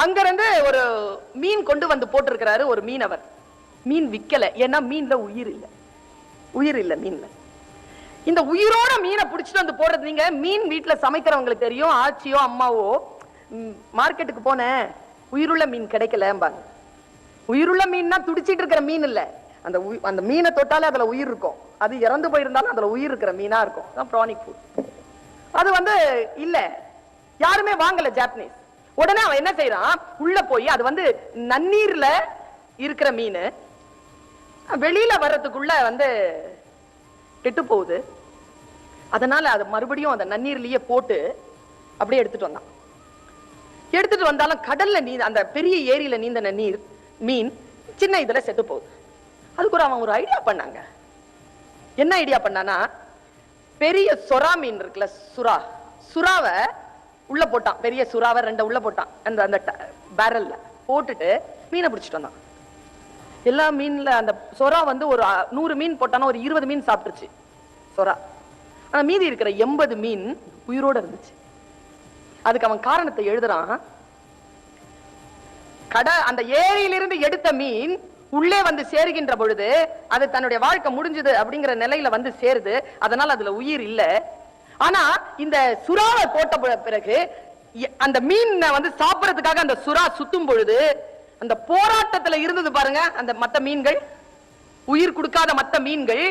அங்க இருந்து ஒரு மீன் கொண்டு வந்து போட்டிருக்கிறாரு ஒரு மீனவர். மீன் விக்கல, ஏன்னா மீன்ல உயிர் இல்ல மீன்ல. இந்த உயிரோட மீனை பிடிச்சிட்டு வந்து போடுறது. நீங்க மீன் வீட்டுல சமைக்கிறவங்களுக்கு தெரியும், ஆச்சியோ அம்மாவோ மார்க்கெட்டுக்கு போன உயிருள்ள மீன் கிடைக்கலம்பாங்க. உயிருள்ள மீன்னா துடிச்சிட்டு இருக்கிற மீன் இல்ல, அந்த மீனை தொட்டாலே அதுல உயிர் இருக்கும். அது இறந்து போயிருந்தாலும் அதுல உயிர் இருக்கிற மீனா இருக்கும். ப்ரானிக் ஃபுட். அது வந்து இல்ல, யாருமே வாங்கல ஜாப்பனீஸ். உடனே அவன் என்ன செய்யறான், உள்ள போய் அது வந்து நன்னீர்ல இருக்கிற மீன் வெளியில வர்றதுக்குள்ள வந்து கெட்டு போகுது. அதனால அது மறுபடியும் அந்த நன்னீர்லயே போட்டு அப்படியே எடுத்துட்டு வந்தான். எடுத்துட்டு வந்தாலும் கடல்ல அந்த பெரிய ஏரியில நீந்த நீர் மீன் சின்ன இதுல செத்து போகுது. அதுக்கு அவன் ஒரு ஐடியா பண்ணாங்க. என்ன ஐடியா பண்ணானா, பெரிய சொரா மீன் இருக்குல்ல, சுறாவை உள்ள போட்டான். பெரிய சுறாவை 2 உள்ள போட்டான். அந்த பேரல்ல போட்டுட்டு மீனை பிடிச்சிட்டு வந்தான். எல்லா மீன்ல அந்த சொரா வந்து ஒரு 100 மீன் போட்டானா ஒரு 20 மீன் சாப்பிட்டுருச்சு சொரா. ஆனா மீதி இருக்கிற 80 மீன் உயிரோட இருந்துச்சு. அதுக்கு அவன் காரணத்தை எழுதுறான். அந்த ஏரியிலிருந்து எடுத்த மீன் உள்ளே வந்து சேருகின்ற பொழுது அது தன்னுடைய வாழ்க்கை முடிஞ்சது அப்படிங்கிற நிலையில வந்து சேருது. அதனால அதுல உயிர் இல்ல. ஆனா இந்த சுறாவை போட்ட பிறகு அந்த மீன் வந்து சாப்பிடறதுக்காக அந்த சுறா சுத்தும் பொழுது அந்த போராட்டத்துல இருந்தது பாருங்க, அந்த மத்த மீன்கள், உயிர் கொடுக்காத மத்த மீன்கள்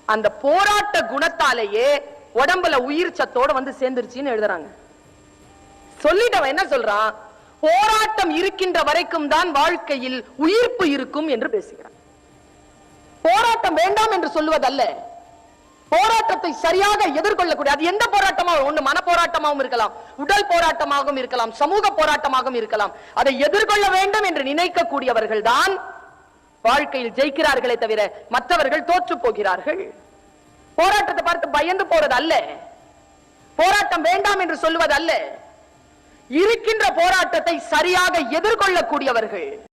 அந்த போராட்ட குணத்தாலேயே உடம்புல உயிர் சத்தோட வந்து சேர்ந்துருச்சுன்னு எழுதுறாங்க. சொல்லிட்டவன் என்ன சொல்றான், போராட்டம் இருக்கின்ற வரைக்கும் தான் வாழ்க்கையில் உயிர்ப்பு இருக்கும் என்று பேசுகிறான். போராட்டம் வேண்டாம் என்று சொல்லுவதல்ல, போராட்டத்தை சரியாக எதிர்கொள்ளக்கூடிய, அது எந்த போராட்டமாகவும், ஒண்ணு மன போராட்டமாகவும் இருக்கலாம், உடல் போராட்டமாகவும் இருக்கலாம், சமூக போராட்டமாகவும் இருக்கலாம். அதை எதிர்கொள்ள வேண்டும் என்று நினைக்கக்கூடியவர்கள் தான் வாழ்க்கையில் ஜெயிக்கிறார்களே தவிர மற்றவர்கள் தோற்று போகிறார்கள். போராட்டத்தை பார்த்து பயந்து போறது அல்ல, போராட்டம் வேண்டாம் என்று சொல்லுவது அல்ல, இருக்கின்ற போராட்டத்தை சரியாக எதிர்கொள்ளக்கூடியவர்கள்.